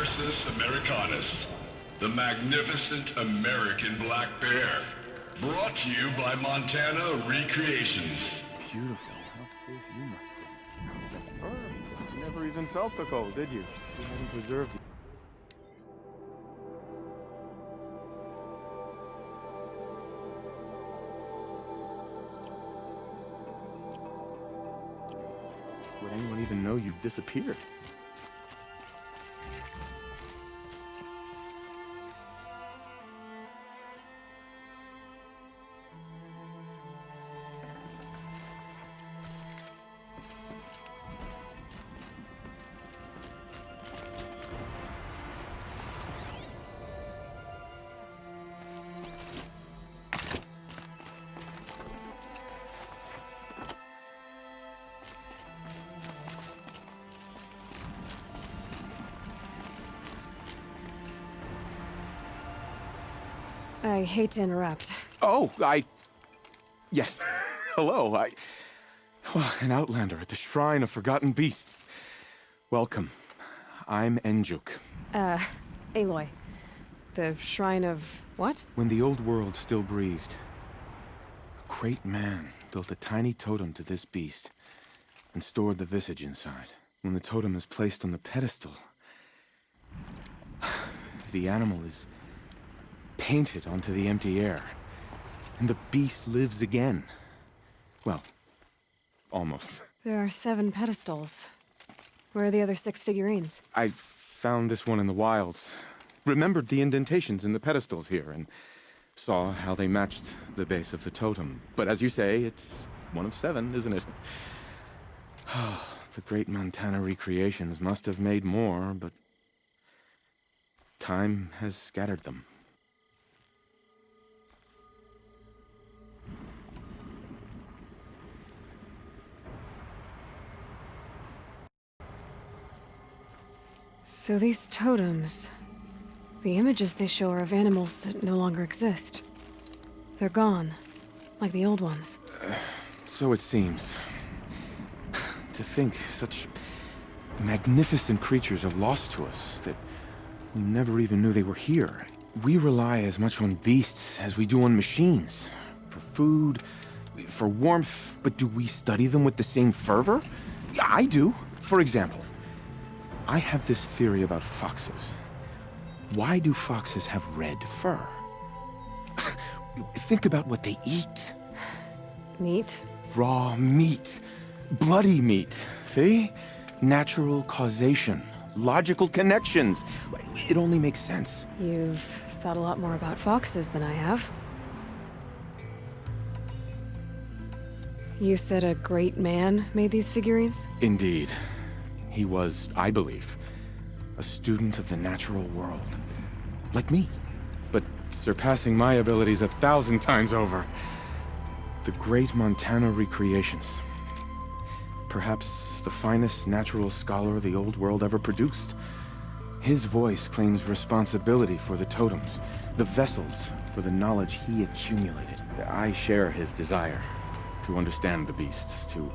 Ursus Americanus, the magnificent American black bear. Brought to you by Montana Recreations. Beautiful. How big you must be. Oh, you never even felt the cold, did you? You hadn't preserved it. Would anyone even know you've disappeared? I hate to interrupt. Oh, Yes. Hello, an outlander at the Shrine of Forgotten Beasts. Welcome. I'm Enjuk. Aloy. The Shrine of... what? When the old world still breathed, a great man built a tiny totem to this beast and stored the visage inside. When the totem is placed on the pedestal, the animal is painted onto the empty air, and the beast lives again. Well, almost. There are 7 pedestals. Where are the other 6 figurines? I found this one in the wilds, remembered the indentations in the pedestals here, and saw how they matched the base of the totem. But as you say, it's one of 7, isn't it? The great Montana Recreations must have made more, but time has scattered them. So these totems... the images they show are of animals that no longer exist. They're gone, like the old ones. So it seems. To think such magnificent creatures are lost to us, that we never even knew they were here. We rely as much on beasts as we do on machines. For food, for warmth, but do we study them with the same fervor? Yeah, I do. For example, I have this theory about foxes. Why do foxes have red fur? Think about what they eat. Meat? Raw meat. Bloody meat. See? Natural causation. Logical connections. It only makes sense. You've thought a lot more about foxes than I have. You said a great man made these figurines? Indeed. He was, I believe, a student of the natural world. Like me. But surpassing my abilities 1,000 times over. The great Montana Recreations. Perhaps the finest natural scholar the old world ever produced. His voice claims responsibility for the totems, the vessels for the knowledge he accumulated. I share his desire to understand the beasts, to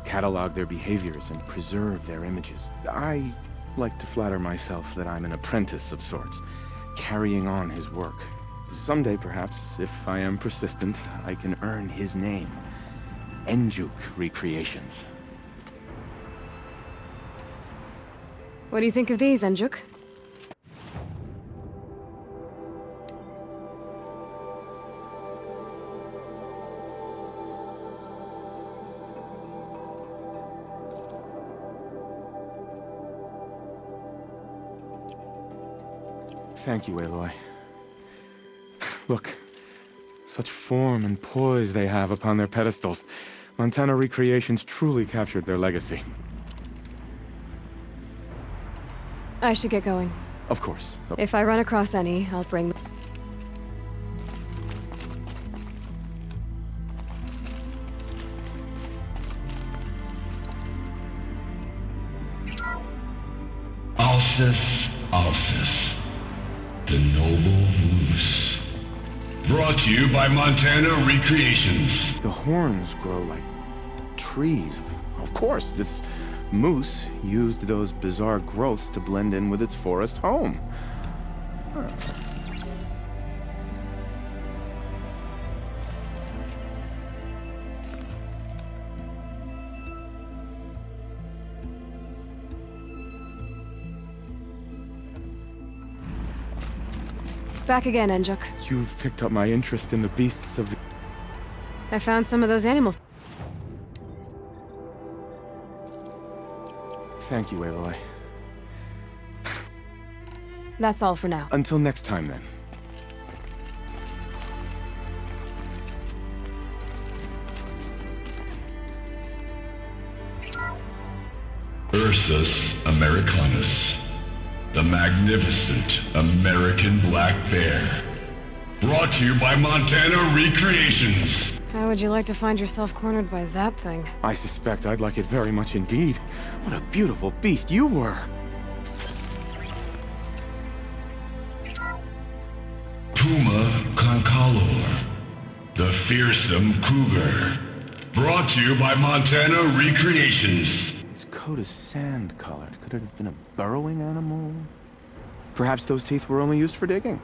catalog their behaviors and preserve their images. I like to flatter myself that I'm an apprentice of sorts, carrying on his work. Someday, perhaps, if I am persistent, I can earn his name. Enjuk Recreations. What do you think of these, Enjuk? Thank you, Aloy. Look, such form and poise they have upon their pedestals. Montana Recreations truly captured their legacy. I should get going. Of course. If I run across any, I'll bring... Alsus, the noble moose. Brought to you by Montana Recreations. The horns grow like trees. Of course, this Moose used those bizarre growths to blend in with its forest home. Huh. Back again, Enjuk. You've picked up my interest in the beasts of the... I found some of those animals. Thank you, Aloy. That's all for now. Until next time, then. Ursus americanus, the magnificent American black bear. Brought to you by Montana Recreations. How would you like to find yourself cornered by that thing? I suspect I'd like it very much indeed. What a beautiful beast you were! Puma concolor, the fearsome cougar. Brought to you by Montana Recreations. Its coat is sand-colored. Could it have been a burrowing animal? Perhaps those teeth were only used for digging.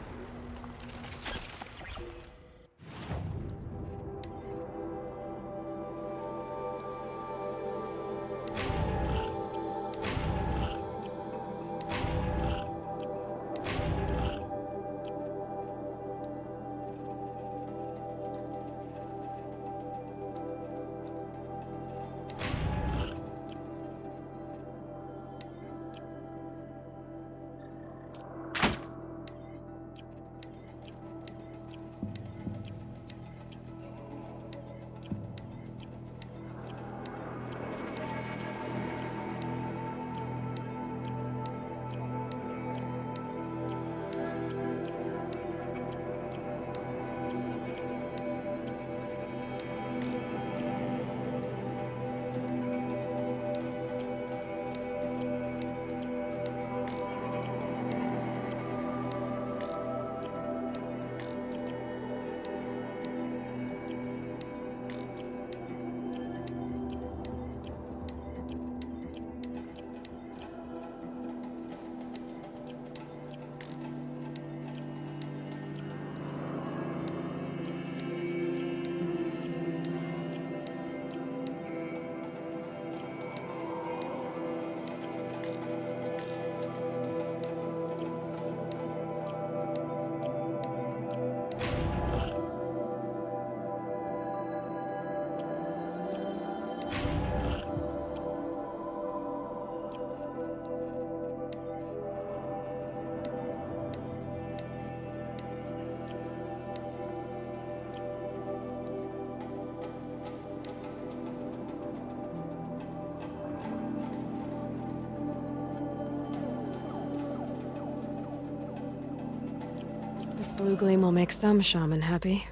This blue gleam will make some shaman happy.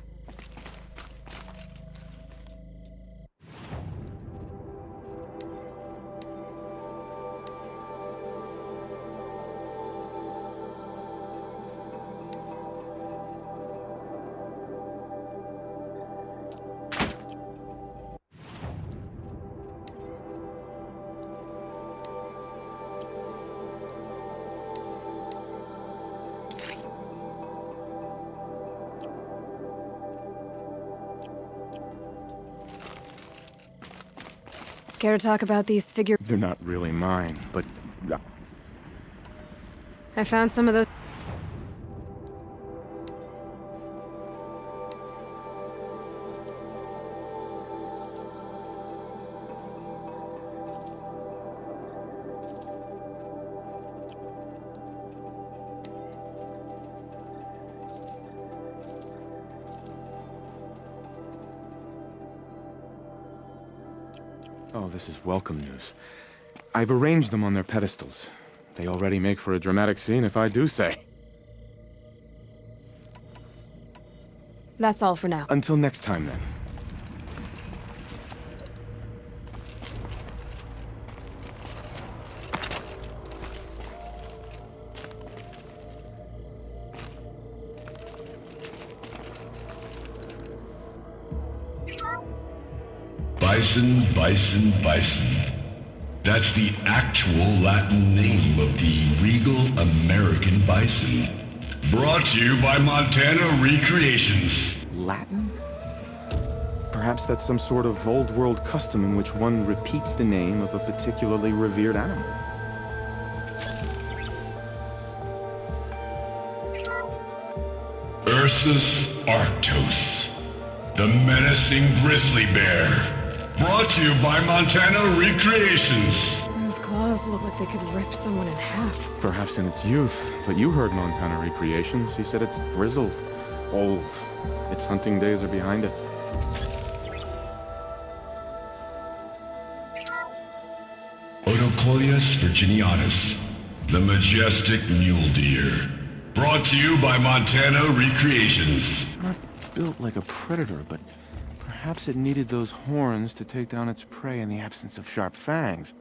Care to talk about these figure? They're not really mine, but... I found some of those. Oh, this is welcome news. I've arranged them on their pedestals. They already make for a dramatic scene, if I do say. That's all for now. Until next time, then. Bison, bison, bison. That's the actual Latin name of the regal American bison. Brought to you by Montana Recreations. Latin? Perhaps that's some sort of old world custom in which one repeats the name of a particularly revered animal. Ursus Arctos, the menacing grizzly bear. Brought to you by Montana Recreations. Those claws look like they could rip someone in half. Perhaps in its youth, but you heard Montana Recreations. He said it's grizzled, old. Its hunting days are behind it. Odocoius virginianus, the majestic mule deer. Brought to you by Montana Recreations. Not built like a predator, but perhaps it needed those horns to take down its prey in the absence of sharp fangs.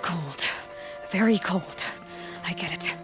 Cold. Very cold. I get it.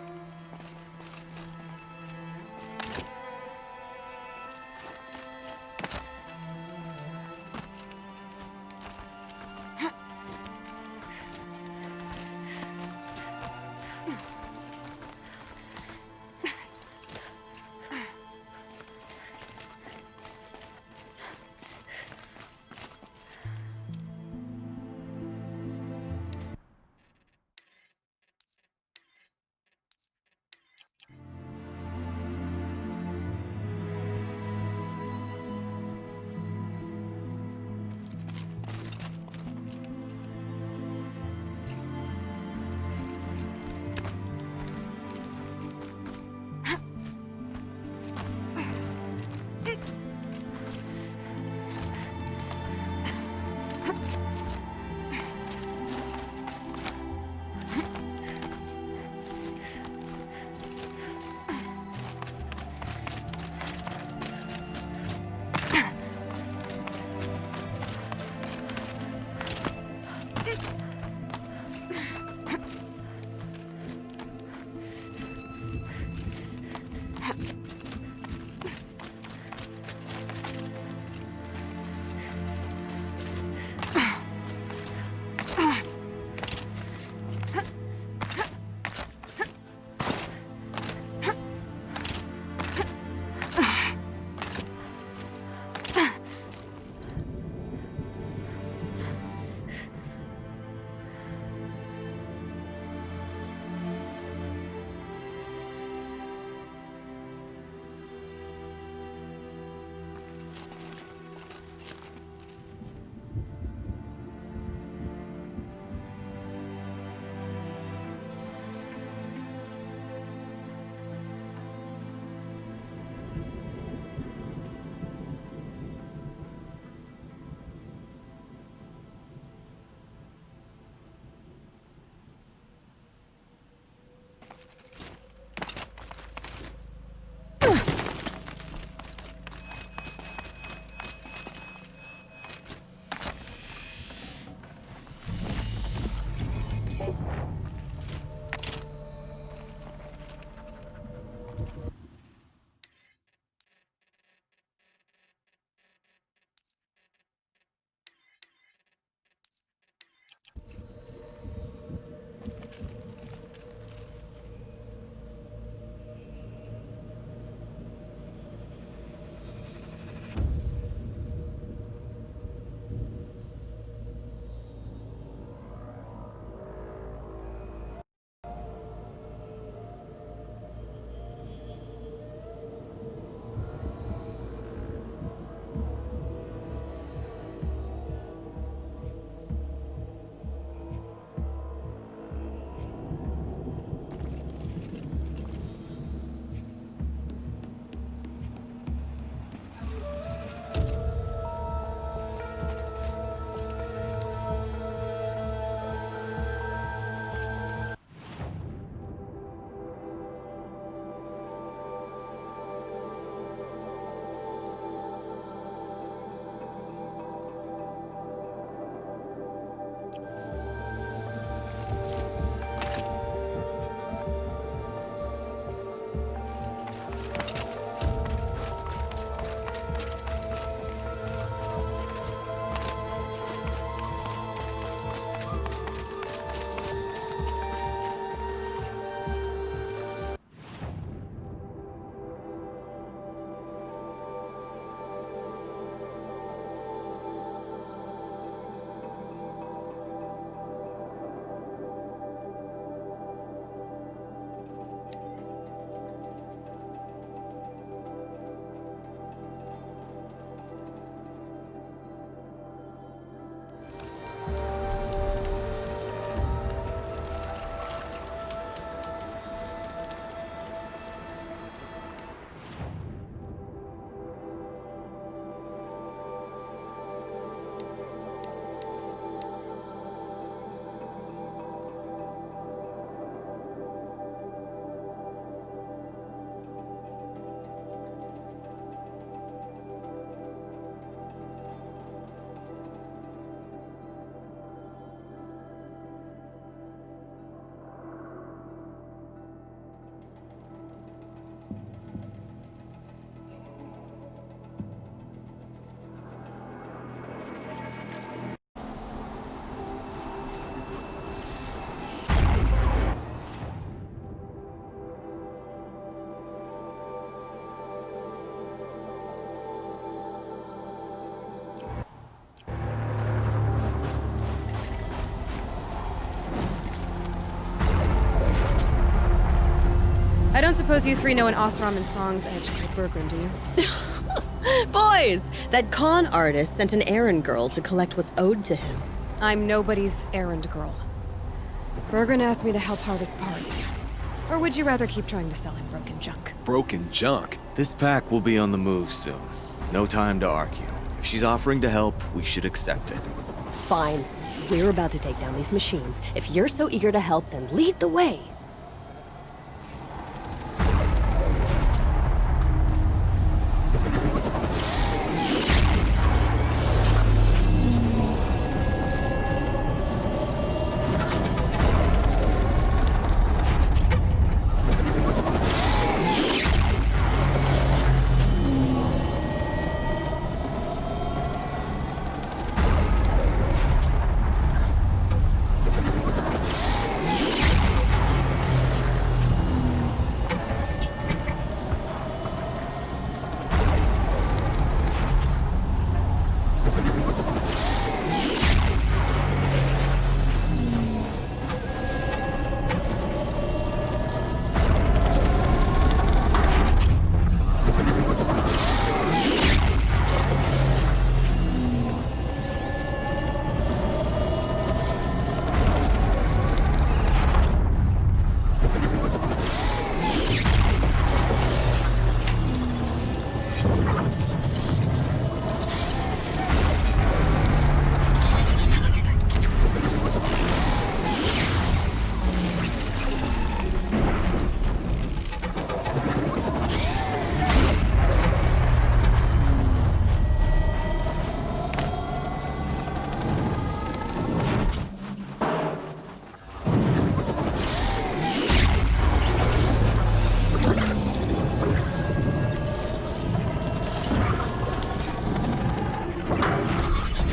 I don't suppose you three know an Osram Song's edge called Bergren, do you? Boys, that con artist sent an errand girl to collect what's owed to him. I'm nobody's errand girl. Bergren asked me to help harvest parts. Or would you rather keep trying to sell him broken junk? Broken junk? This pack will be on the move soon. No time to argue. If she's offering to help, we should accept it. Fine. We're about to take down these machines. If you're so eager to help, then lead the way.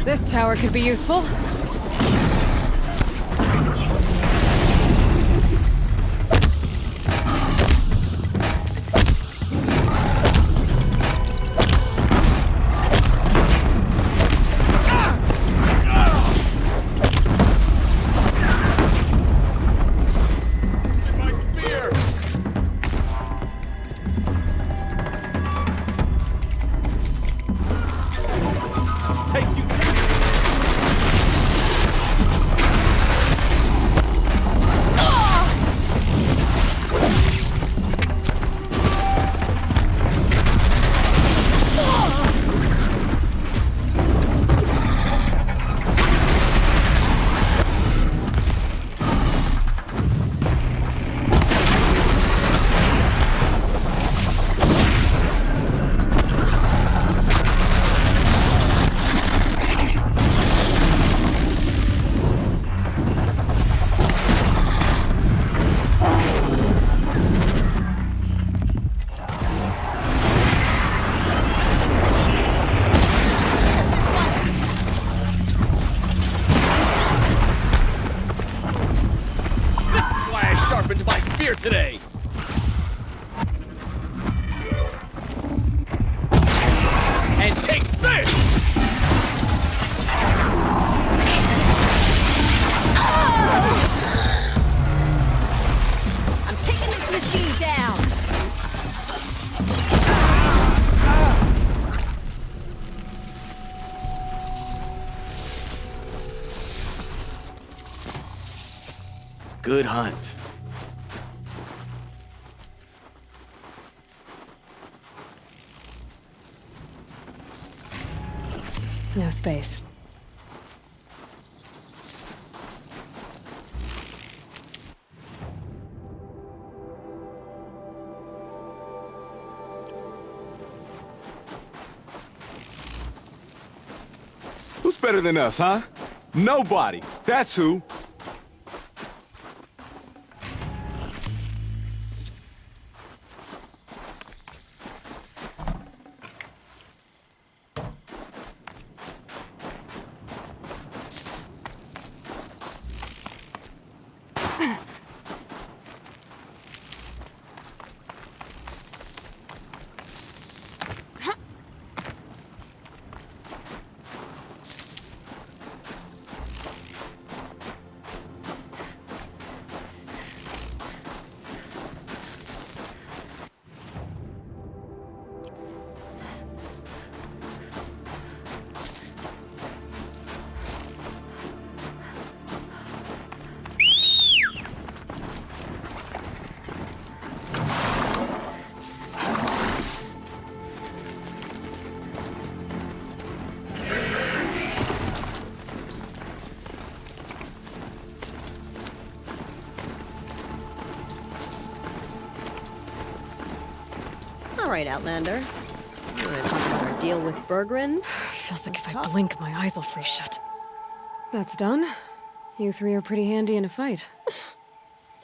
This tower could be useful. Today. And take this! I'm taking this machine down! Good hunt. No space. Who's better than us, huh? Nobody. That's who. All right, Outlander. You want to talk about our deal with Bergren? Feels like if I tough. blink, my eyes will freeze shut. That's done. You three are pretty handy in a fight.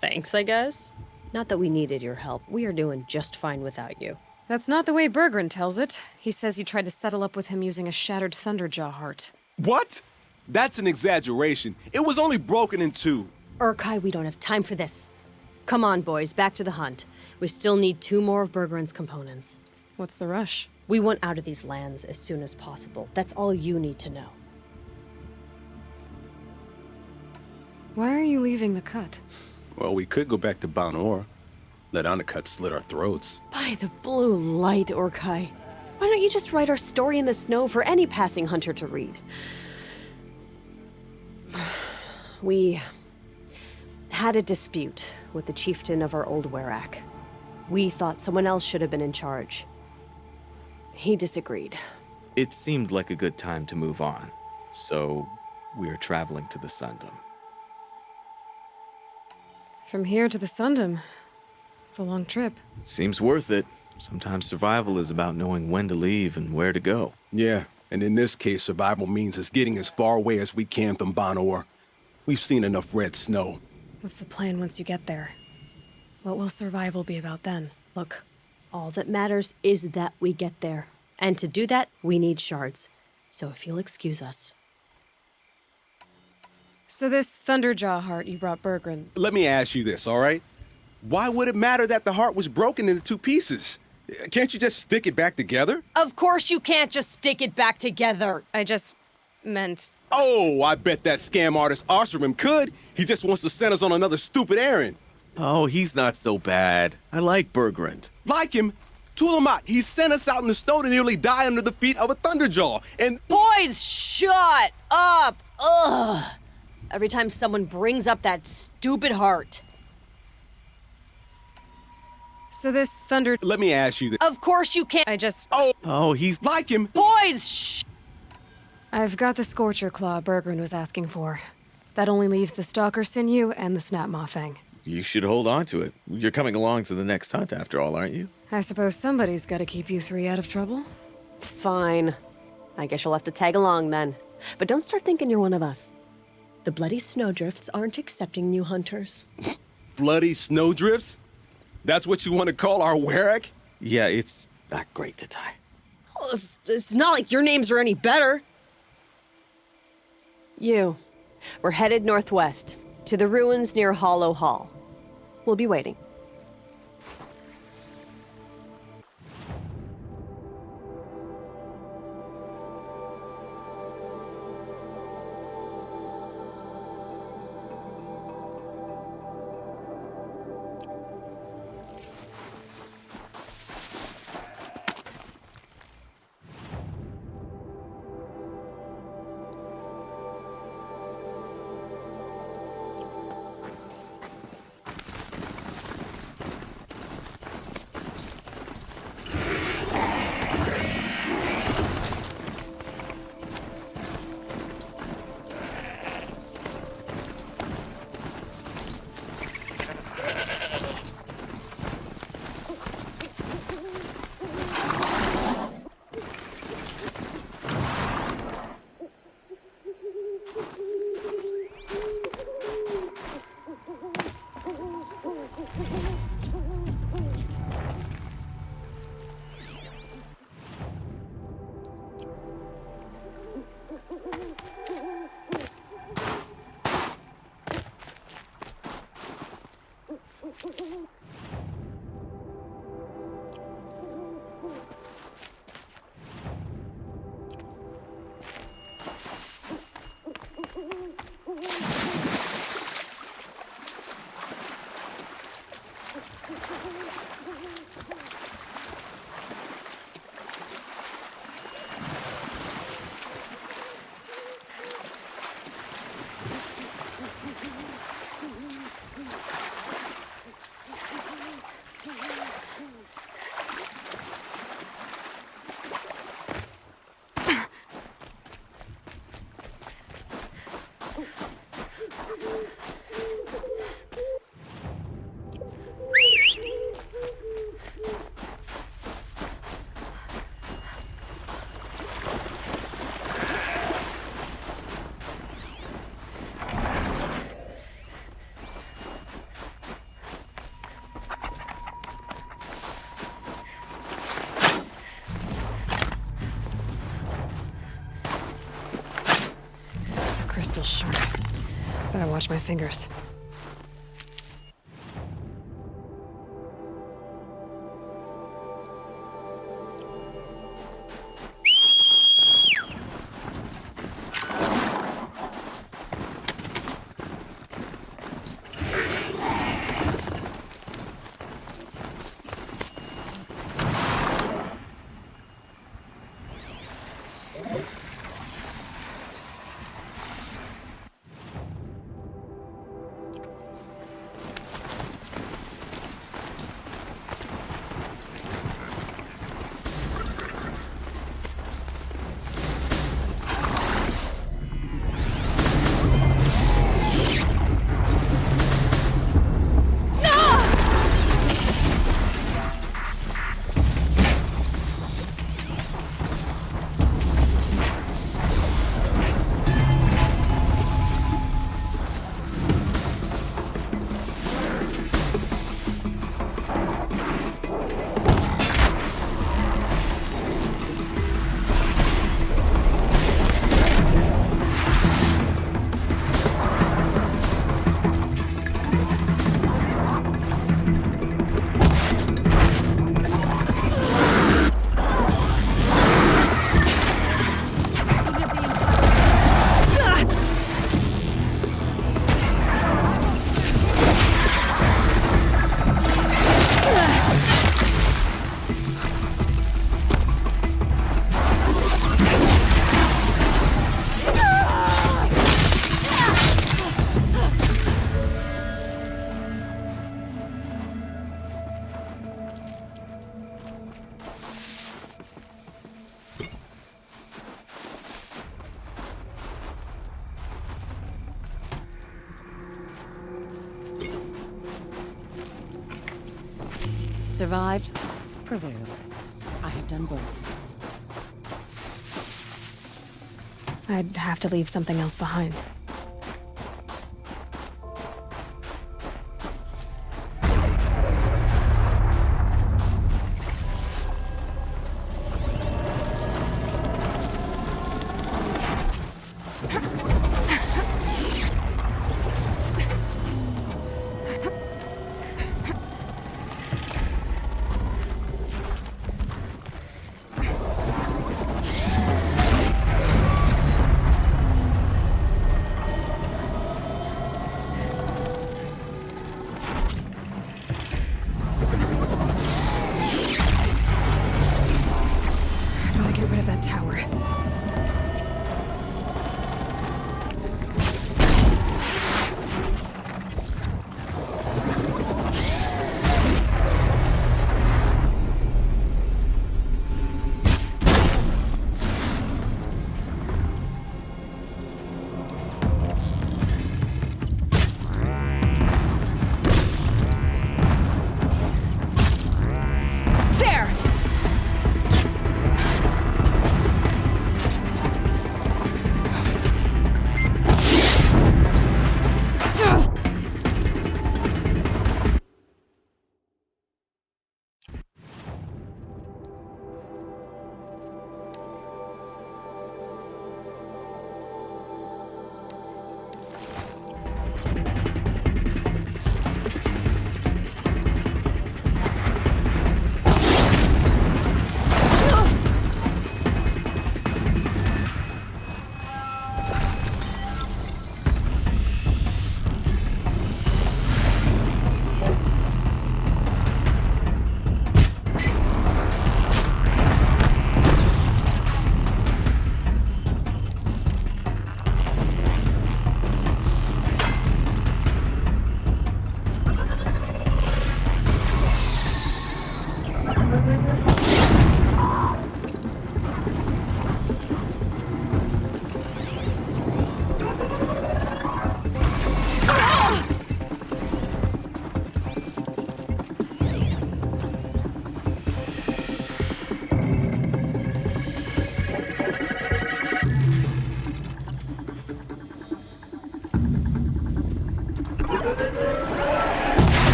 Thanks, I guess. Not that we needed your help. We are doing just fine without you. That's not the way Bergren tells it. He says you tried to settle up with him using a shattered Thunderjaw heart. What? That's an exaggeration. It was only broken in two. Urkai, we don't have time for this. Come on, boys, back to the hunt. We still need 2 more of Bergren's components. What's the rush? We want out of these lands as soon as possible. That's all you need to know. Why are you leaving the cut? Well, we could go back to Banor. Let Undercut slit our throats. By the blue light, Urkai. Why don't you just write our story in the snow for any passing hunter to read? We had a dispute with the chieftain of our old Werak. We thought someone else should have been in charge. He disagreed. It seemed like a good time to move on, so we're traveling to the Sundom. From here to the Sundom. It's a long trip. Seems worth it. Sometimes survival is about knowing when to leave and where to go. Yeah, and in this case, survival means us getting as far away as we can from Banor. We've seen enough red snow. What's the plan once you get there? What will survival be about then? Look, all that matters is that we get there. And to do that, we need shards. So if you'll excuse us. So this Thunderjaw heart you brought Bergren, Let me ask you this, all right? Why would it matter that the heart was broken into 2 pieces? Can't you just stick it back together? Of course you can't just stick it back together. I just meant... Oh, I bet that scam artist Arsarim could. He just wants to send us on another stupid errand. Oh, he's not so bad. I like Bergrand. Like him, Tulamat, he sent us out in the snow to nearly die under the feet of a Thunderjaw. And Boys, shut up! Ugh! Every time someone brings up that stupid heart. So this Thunder... let me ask you this. Of course you can't. I just... Oh, he's... Like him, Boys, shh! I've got the Scorcher Claw Bergren was asking for. That only leaves the Stalker Sinew and the Snap Maw Fang. You should hold on to it. You're coming along to the next hunt after all, aren't you? I suppose somebody's got to keep you 3 out of trouble. Fine. I guess you'll have to tag along then. But don't start thinking you're one of us. The Bloody Snowdrifts aren't accepting new hunters. bloody snowdrifts? That's what you want to call our Werak? Yeah, it's not great to tie. Oh, it's not like your names are any better. We're headed northwest, to the ruins near Hollow Hall. We'll be waiting. still sharp. Better watch my fingers. Survived, prevailed. I have done both. I'd have to leave something else behind.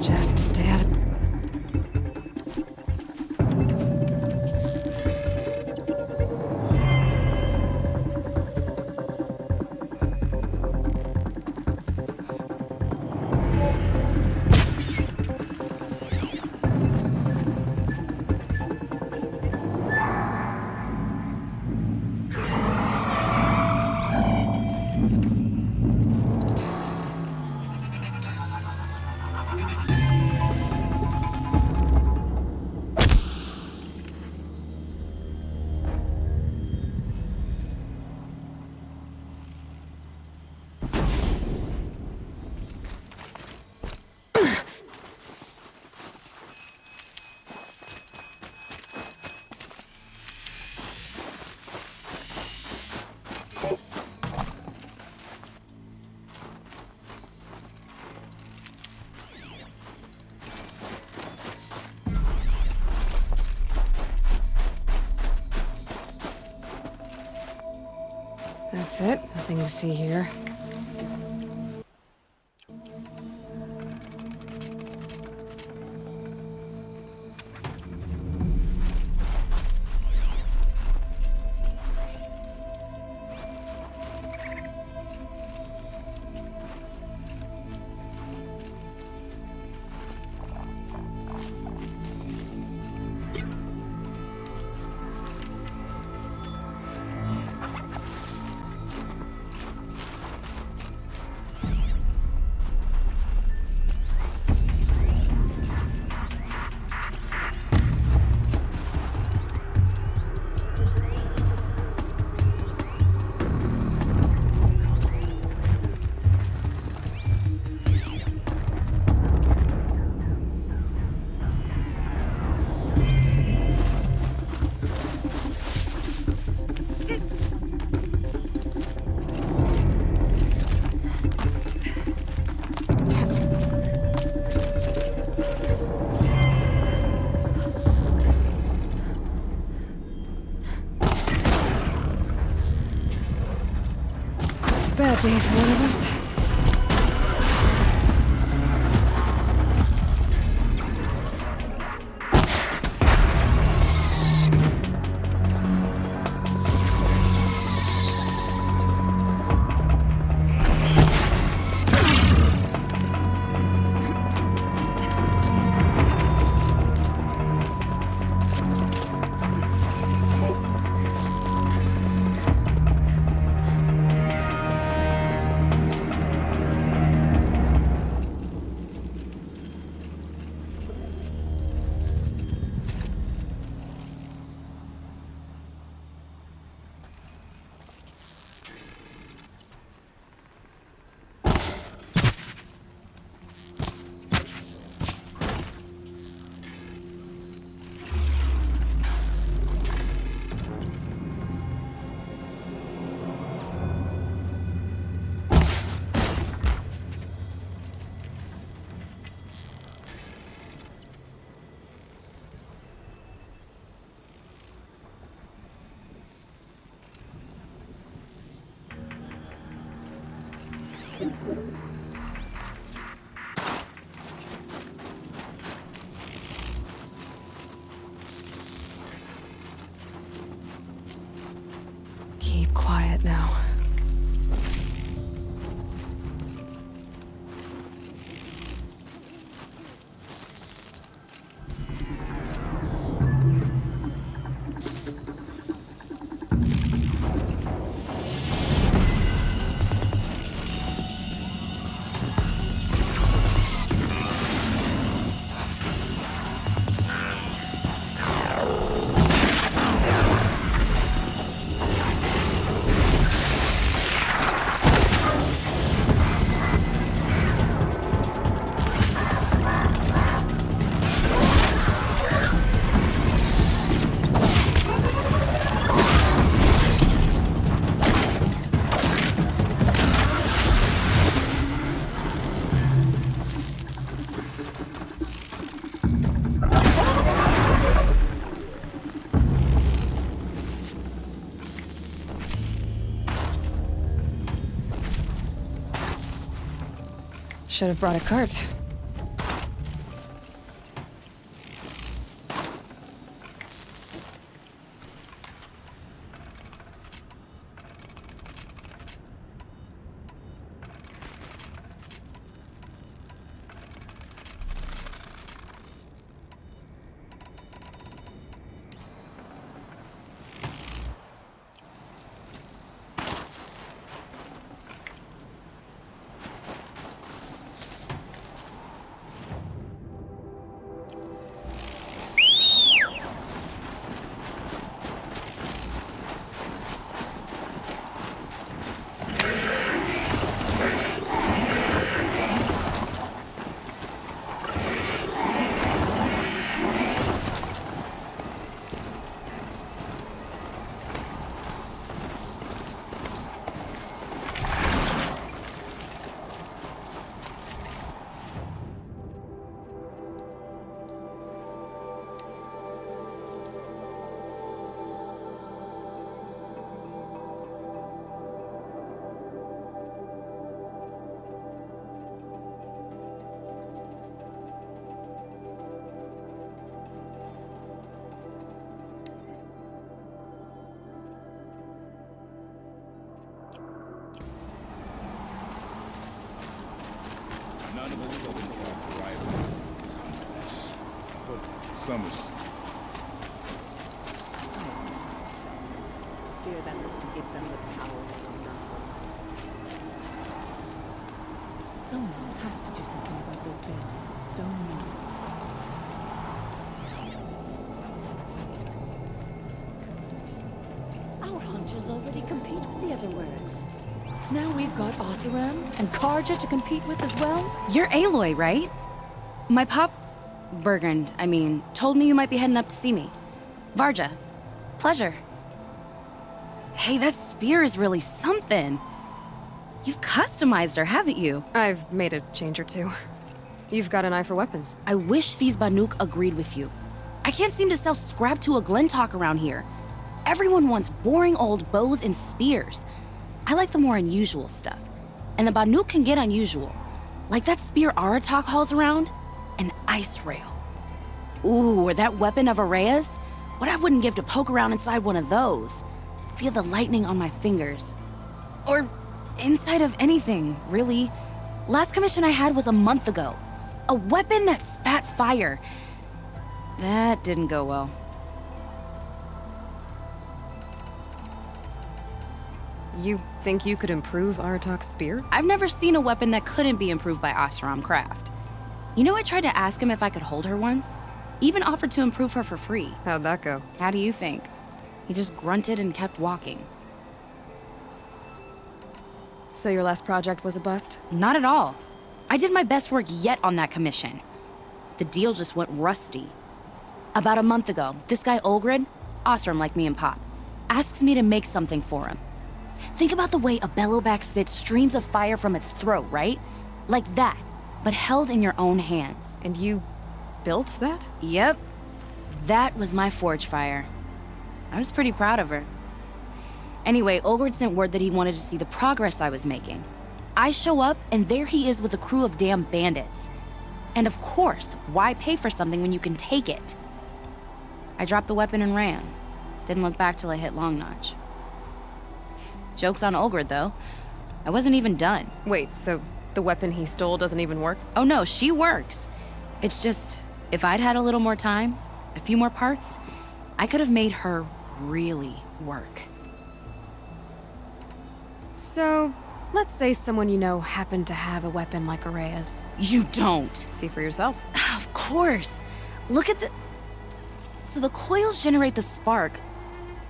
Just stay out of... That's it. Nothing to see here. Bad day for one of us. Keep quiet now. Should have brought a cart. None of us have been trapped arriving is harmless. But some is. Fear that was to give them the power they were not for. Someone has to do something about those bandits at Stone Mountain. Our hunters already compete with the other works. Now we've got Oseram and Karja to compete with as well. You're Aloy, right? My pop... Bergund, I mean, told me you might be heading up to see me. Varja. Pleasure. Hey, that spear is really something. You've customized her, haven't you? I've made a change or two. You've got an eye for weapons. I wish these Banuk agreed with you. I can't seem to sell scrap to a Glentalk around here. Everyone wants boring old bows and spears. I like the more unusual stuff. And the Banuk can get unusual. Like that spear Aratak hauls around, an ice rail. Ooh, or that weapon of Araya's? What I wouldn't give to poke around inside one of those. Feel the lightning on my fingers. Or inside of anything, really. Last commission I had was a month ago. A weapon that spat fire. That didn't go well. You think you could improve Aratak's spear? I've never seen a weapon that couldn't be improved by Oseram Craft. You know, I tried to ask him if I could hold her once. Even offered to improve her for free. How'd that go? How do you think? He just grunted and kept walking. So your last project was a bust? Not at all. I did my best work yet on that commission. The deal just went rusty. About a month ago, this guy Olgrid, Oseram like me and Pop, asks me to make something for him. Think about the way a bellowback spits streams of fire from its throat, right? Like that, but held in your own hands. And you built that? Yep. That was my forge fire. I was pretty proud of her. Anyway, Olgrid sent word that he wanted to see the progress I was making. I show up, and there he is with a crew of damn bandits. And of course, why pay for something when you can take it? I dropped the weapon and ran. Didn't look back till I hit Long Notch. Joke's on Olgrid, though. I wasn't even done. Wait, so the weapon he stole doesn't even work? Oh no, she works. It's just, if I'd had a little more time, a few more parts, I could have made her really work. So, let's say someone you know happened to have a weapon like Araya's. You don't. See for yourself. Of course. Look at the... So the coils generate the spark,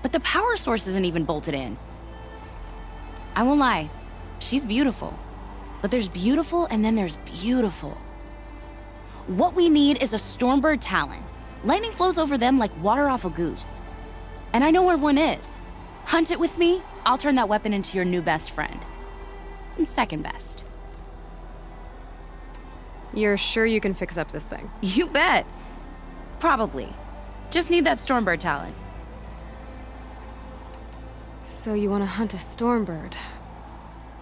but the power source isn't even bolted in. I won't lie, she's beautiful. But there's beautiful and then there's beautiful. What we need is a Stormbird Talon. Lightning flows over them like water off a goose. And I know where one is. Hunt it with me, I'll turn that weapon into your new best friend. And second best. You're sure you can fix up this thing? You bet. Probably. Just need that Stormbird Talon. So you want to hunt a Stormbird?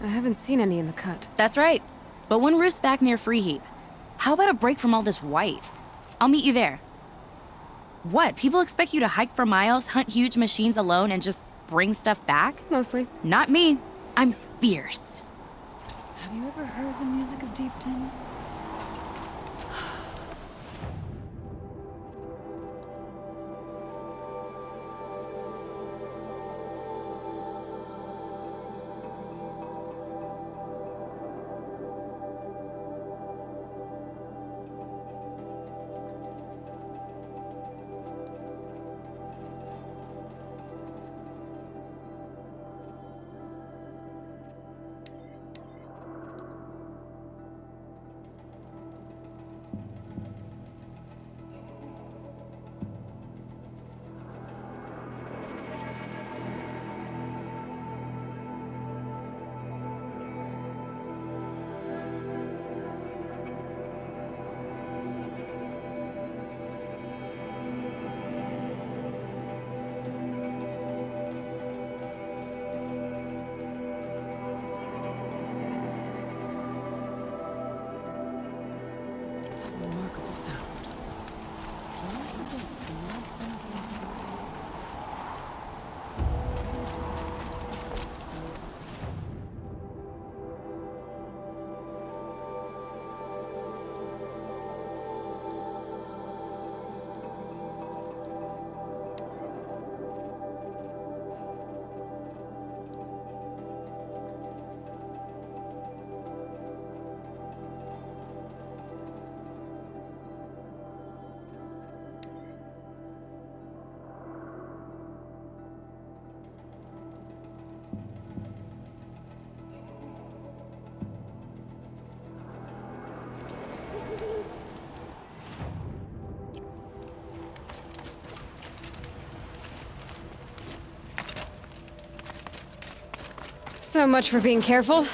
I haven't seen any in the cut. That's right. but one roof's back near Freeheap. How about a break from all this white? I'll meet you there. What? People expect you to hike for miles, hunt huge machines alone, and just bring stuff back? Mostly. Not me. I'm fierce. Have you ever heard the music of Deepton? Remarkable sound. So much for being careful.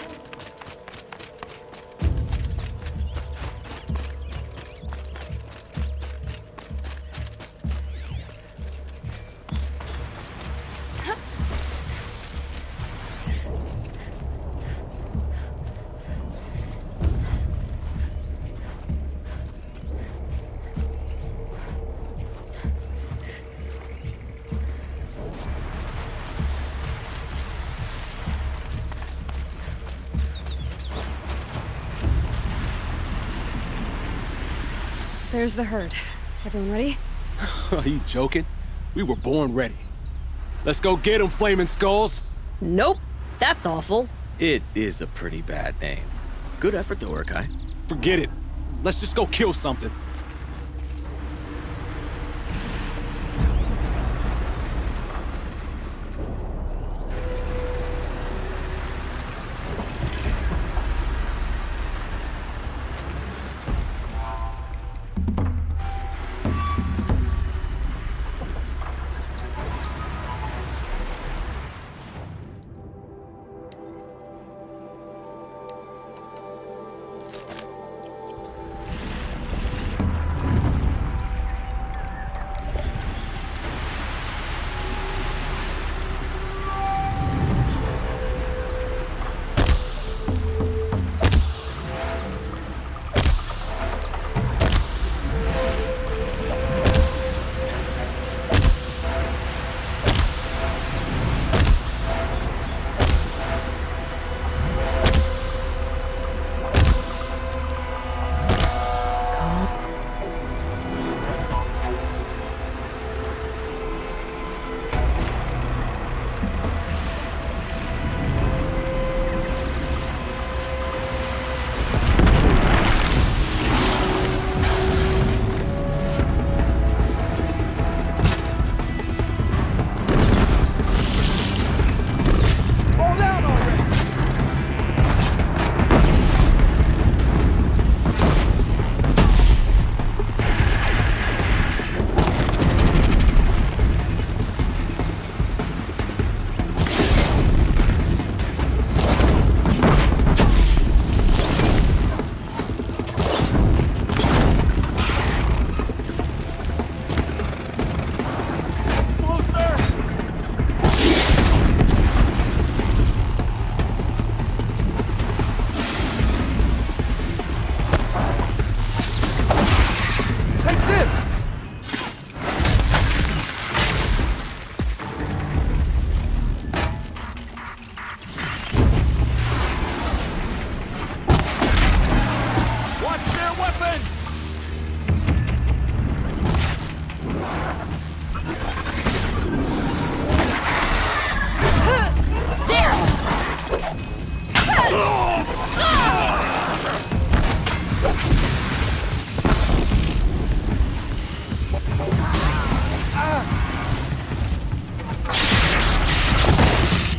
There's the herd. Everyone ready? Are you joking? We were born ready. Let's go get them, Flaming Skulls! Nope. That's awful. It is a pretty bad name. Good effort though, Urkai. Forget it. Let's just go kill something.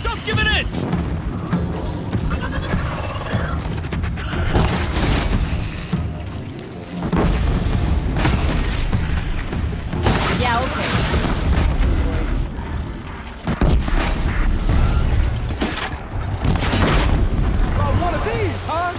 Don't give it in! Yeah, okay. Oh, one of these, huh?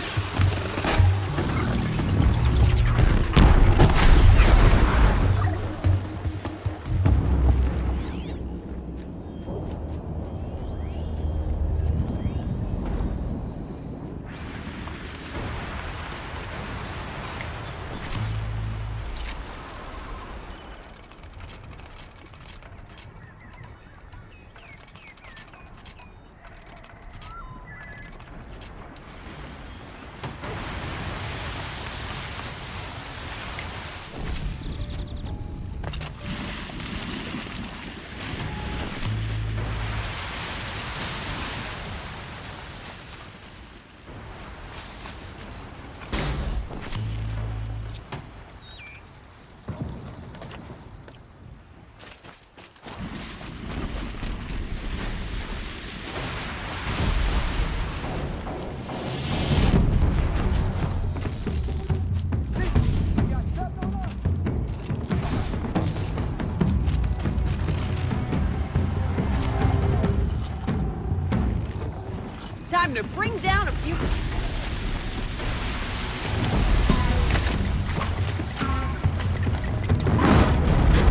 Time to bring down a few...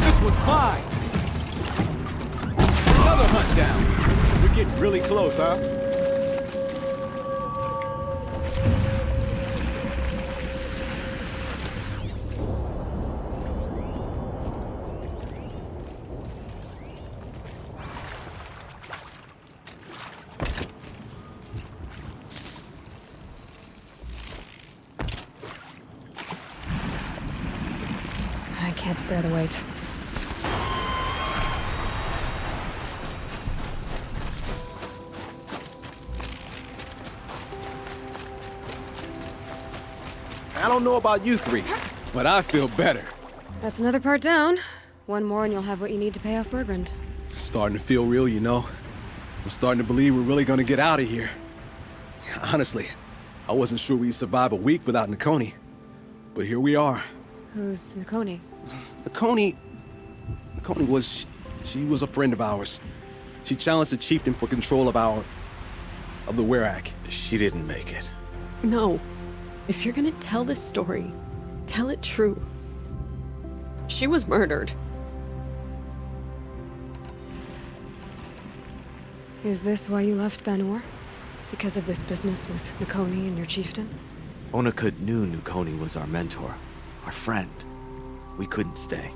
This one's mine! Another hunt down. We're getting really close, huh? I can't spare the weight. I don't know about you three, but I feel better. That's another part down. One more and you'll have what you need to pay off Bergrand. Starting to feel real, you know. I'm starting to believe we're really gonna get out of here. Honestly, I wasn't sure we'd survive a week without Nakoni. But here we are. Who's Nakoni? Nakoni was... she was a friend of ours. She challenged the chieftain for control of the Werak. She didn't make it. No. If you're gonna tell this story, tell it true. She was murdered. Is this why you left Banur? Because of this business with Nakoni and your chieftain? Onakut knew Nukoni was our mentor, our friend. We couldn't stay.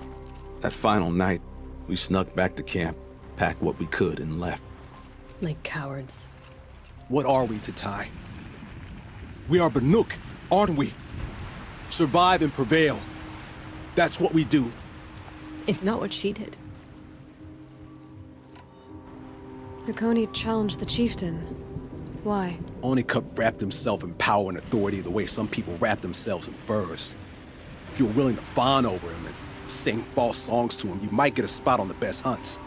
That final night, we snuck back to camp, packed what we could, and left. Like cowards. What are we to Ty? We are Banuk, aren't we? Survive and prevail. That's what we do. It's not what she did. Nakoni challenged the chieftain. Why? Onakut wrapped himself in power and authority the way some people wrap themselves in furs. If you were willing to fawn over him and sing false songs to him, you might get a spot on the best hunts.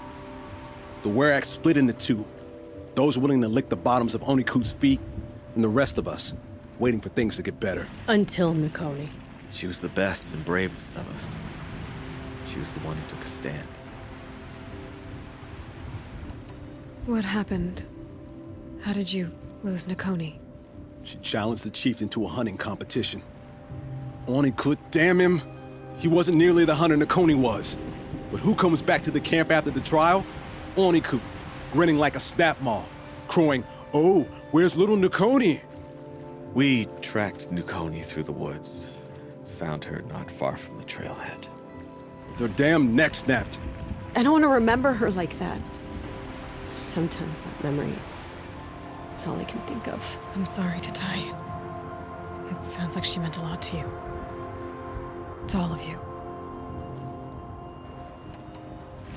The Werak split into two. Those willing to lick the bottoms of Onakut's feet, and the rest of us, waiting for things to get better. Until Nakoni. She was the best and bravest of us. She was the one who took a stand. What happened? How did you lose Nakoni? She challenged the chieftain to a hunting competition. Onakut, damn him! He wasn't nearly the hunter Nakoni was. But who comes back to the camp after the trial? Onakut, grinning like a snap maw, crowing, "Oh, where's little Nakoni?" We tracked Nukoni through the woods. Found her not far from the trailhead. Their damn neck snapped. I don't want to remember her like that. Sometimes that memory, it's all I can think of. I'm sorry to Ty. It sounds like she meant a lot to you. To all of you.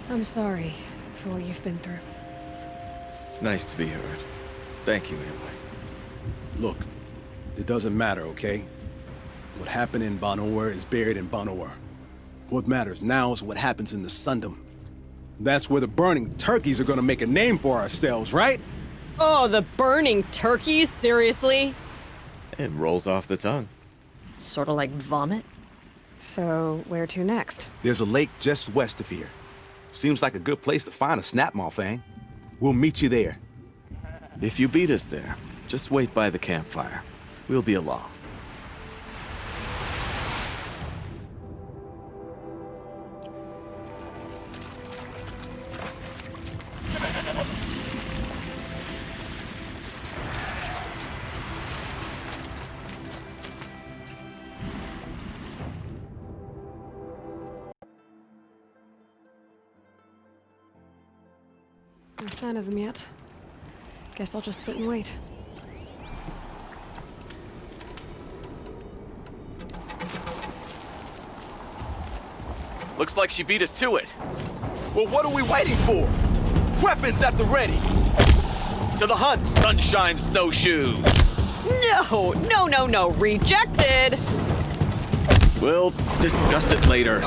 I'm sorry for what you've been through. It's nice to be heard. Thank you, Aloy. Look, it doesn't matter, okay? What happened in Banor is buried in Banor. What matters now is what happens in the Sundom. That's where the burning turkeys are gonna make a name for ourselves, right? Oh, the burning turkeys? Seriously? It rolls off the tongue. Sort of like vomit? So, where to next? There's a lake just west of here. Seems like a good place to find a snapmaw fang. We'll meet you there. If you beat us there, just wait by the campfire. We'll be along. No sign of them yet. Guess I'll just sit and wait. Looks like she beat us to it. Well, what are we waiting for? Weapons at the ready! To the hunt, Sunshine Snowshoes! No, rejected! We'll discuss it later.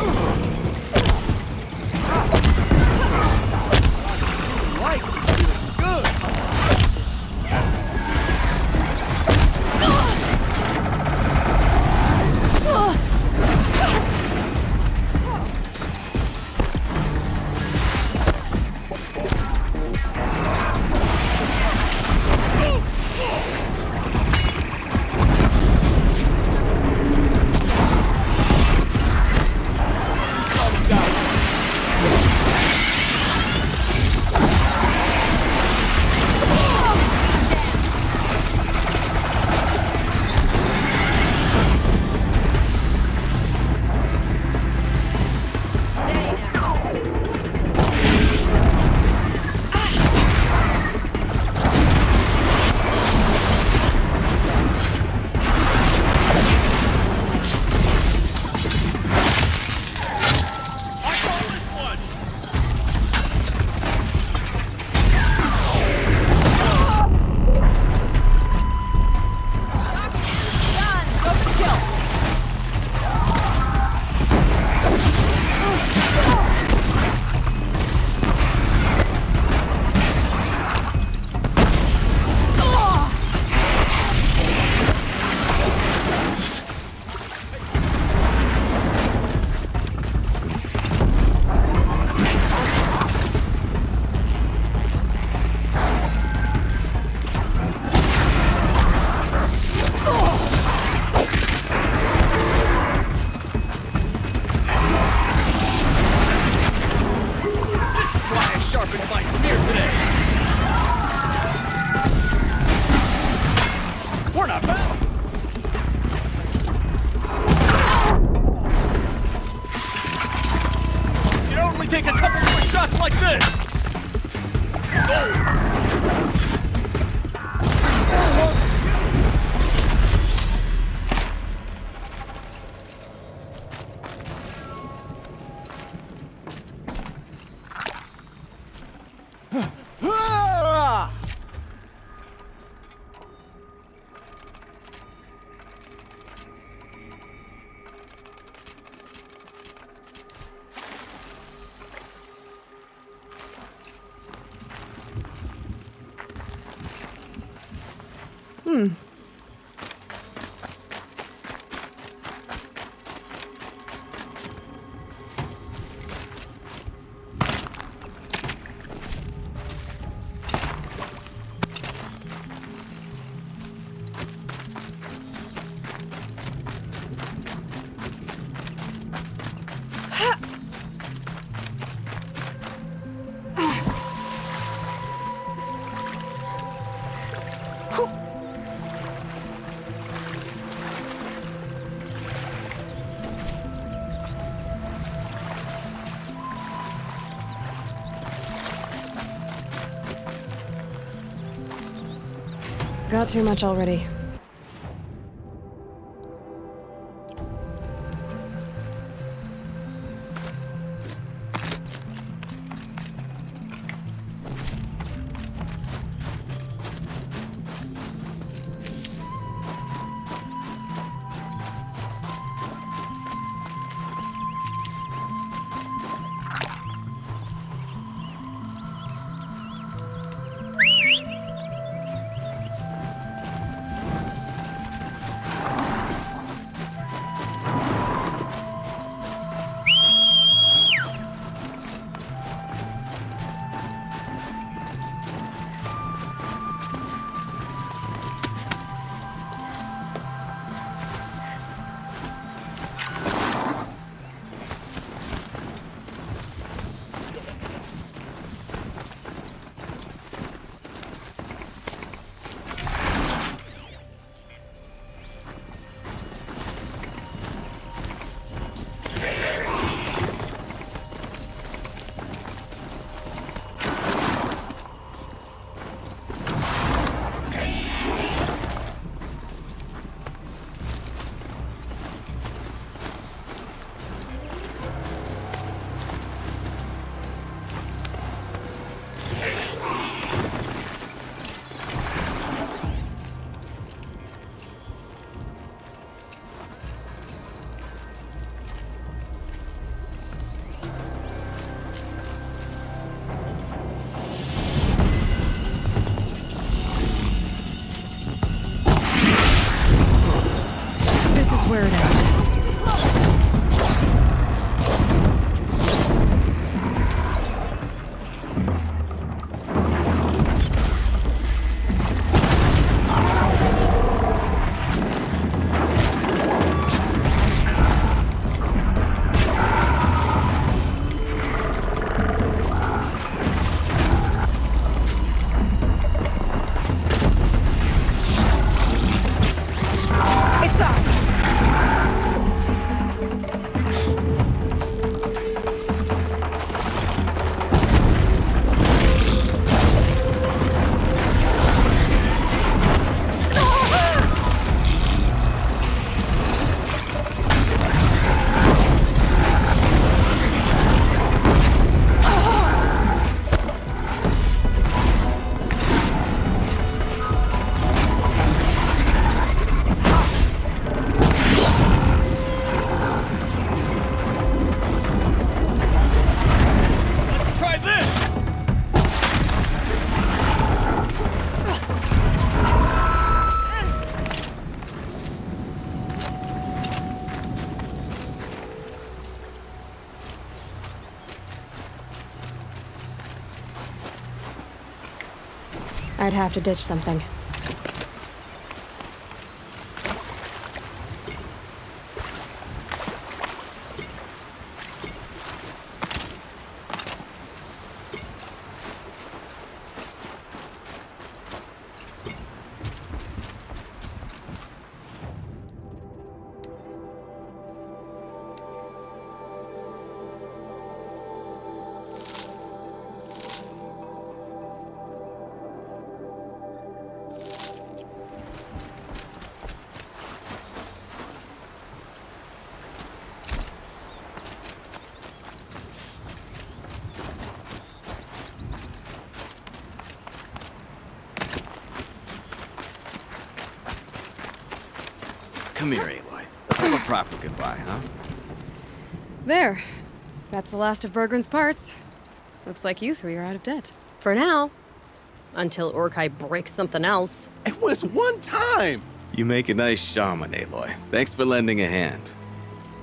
Take a couple more shots like this! Got too much already. I'd have to ditch something. Come here, Aloy. Let's have a proper goodbye, huh? There. That's the last of Bergren's parts. Looks like you three are out of debt. For now. Until Urkai breaks something else. It was one time! You make a nice shaman, Aloy. Thanks for lending a hand.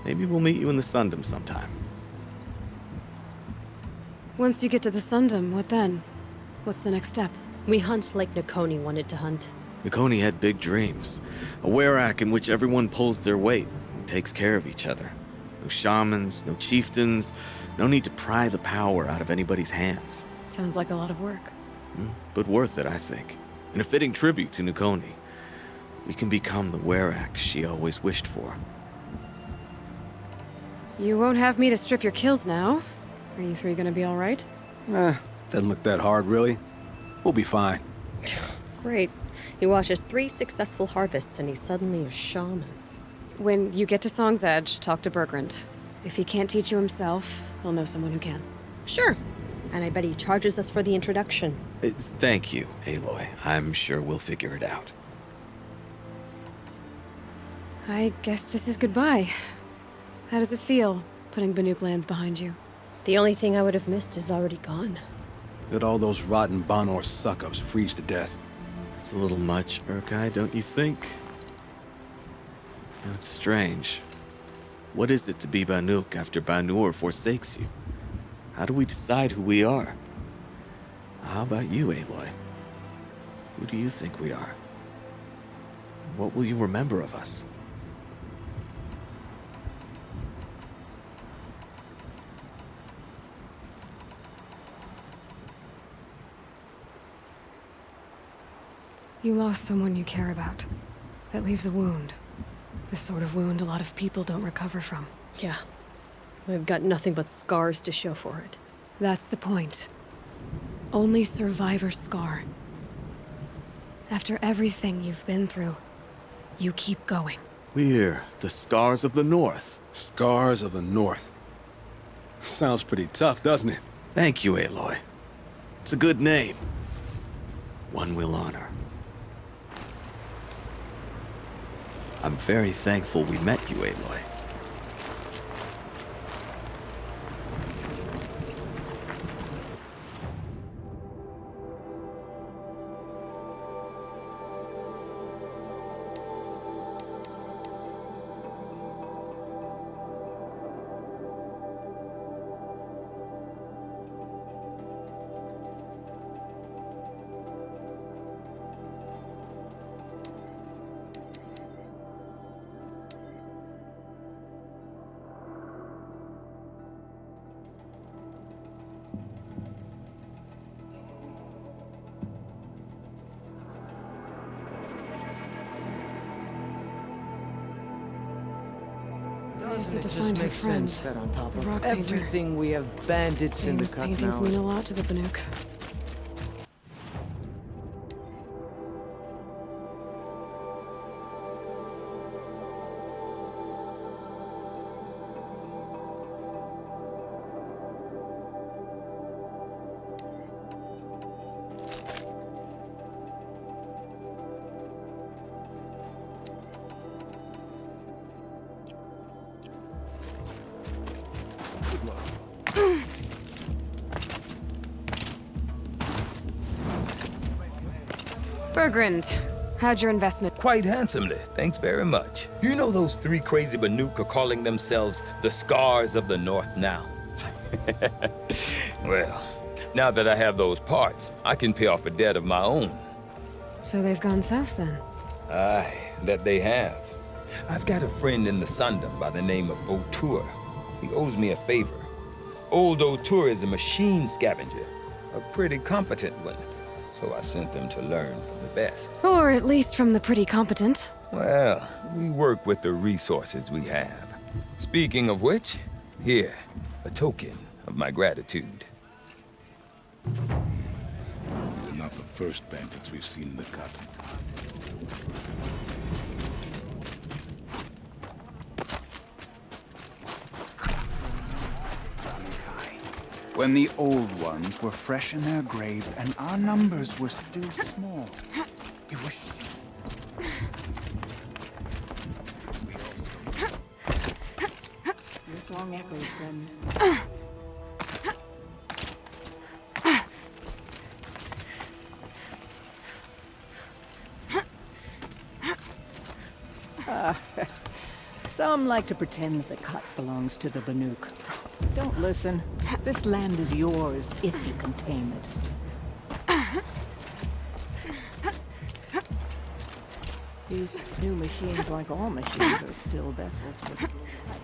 Maybe we'll meet you in the Sundom sometime. Once you get to the Sundom, what then? What's the next step? We hunt like Nakoni wanted to hunt. Nakoni had big dreams. A Werak in which everyone pulls their weight and takes care of each other. No shamans, no chieftains, no need to pry the power out of anybody's hands. Sounds like a lot of work. But worth it, I think. And a fitting tribute to Nakoni. We can become the Werak she always wished for. You won't have me to strip your kills now. Are you three gonna be alright? Doesn't look that hard, really. We'll be fine. Great. He watches 3 successful harvests and he's suddenly a shaman. When you get to Song's Edge, talk to Bergrand. If he can't teach you himself, he'll know someone who can. Sure. And I bet he charges us for the introduction. Thank you, Aloy. I'm sure we'll figure it out. I guess this is goodbye. How does it feel, putting Banuk lands behind you? The only thing I would have missed is already gone. Let all those rotten Banor suck-ups freeze to death. It's a little much, Urkai, don't you think? It's strange. What is it to be Banuk after Banur forsakes you? How do we decide who we are? How about you, Aloy? Who do you think we are? What will you remember of us? You lost someone you care about. That leaves a wound. The sort of wound a lot of people don't recover from. Yeah. I've got nothing but scars to show for it. That's the point. Only survivor's scar. After everything you've been through, you keep going. We're the Scars of the North. Scars of the North. Sounds pretty tough, doesn't it? Thank you, Aloy. It's a good name. One we'll honor. I'm very thankful we met you, Aloy. Doesn't to find her friend, that on top the of rock painter. everything we have bandits in the Famous cut paintings now. mean a lot to the Banuk. Bergrand, how'd your investment? Quite handsomely, thanks very much. You know those 3 crazy Banuk are calling themselves the Scars of the North now? Well, now that I have those parts, I can pay off a debt of my own. So they've gone south then? Aye, that they have. I've got a friend in the Sundom by the name of O'Toole. He owes me a favor. Old O'Toole is a machine scavenger, a pretty competent one. So I sent them to learn from the best. Or at least from the pretty competent. Well, we work with the resources we have. Speaking of which, here, a token of my gratitude. They're not the first bandits we've seen in the cut. When the old ones were fresh in their graves and our numbers were still small, it was Your song echoes, friend. Some like to pretend the cut belongs to the Banuk. Don't listen. This land is yours if you can tame it. These new machines, like all machines, are still vessels for the light.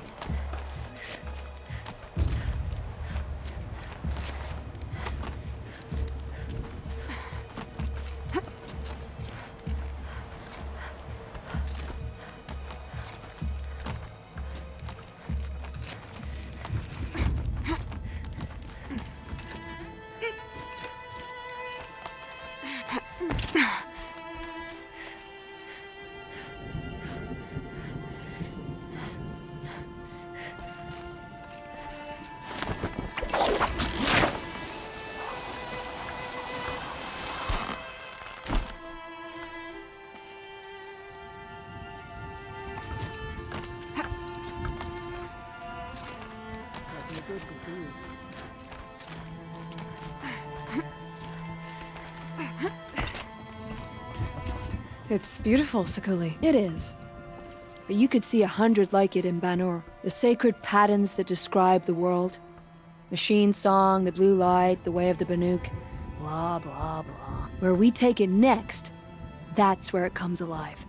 It's beautiful, Sekuli. It is. But you could see 100 like it in Ban-Ur. The sacred patterns that describe the world. Machine song, the blue light, the way of the Banuk. Blah, blah, blah. Where we take it next, that's where it comes alive.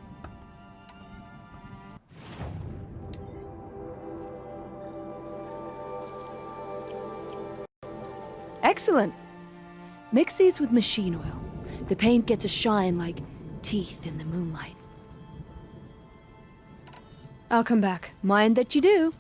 Excellent. Mix these with machine oil. The paint gets a shine like teeth in the moonlight. I'll come back. Mind that you do.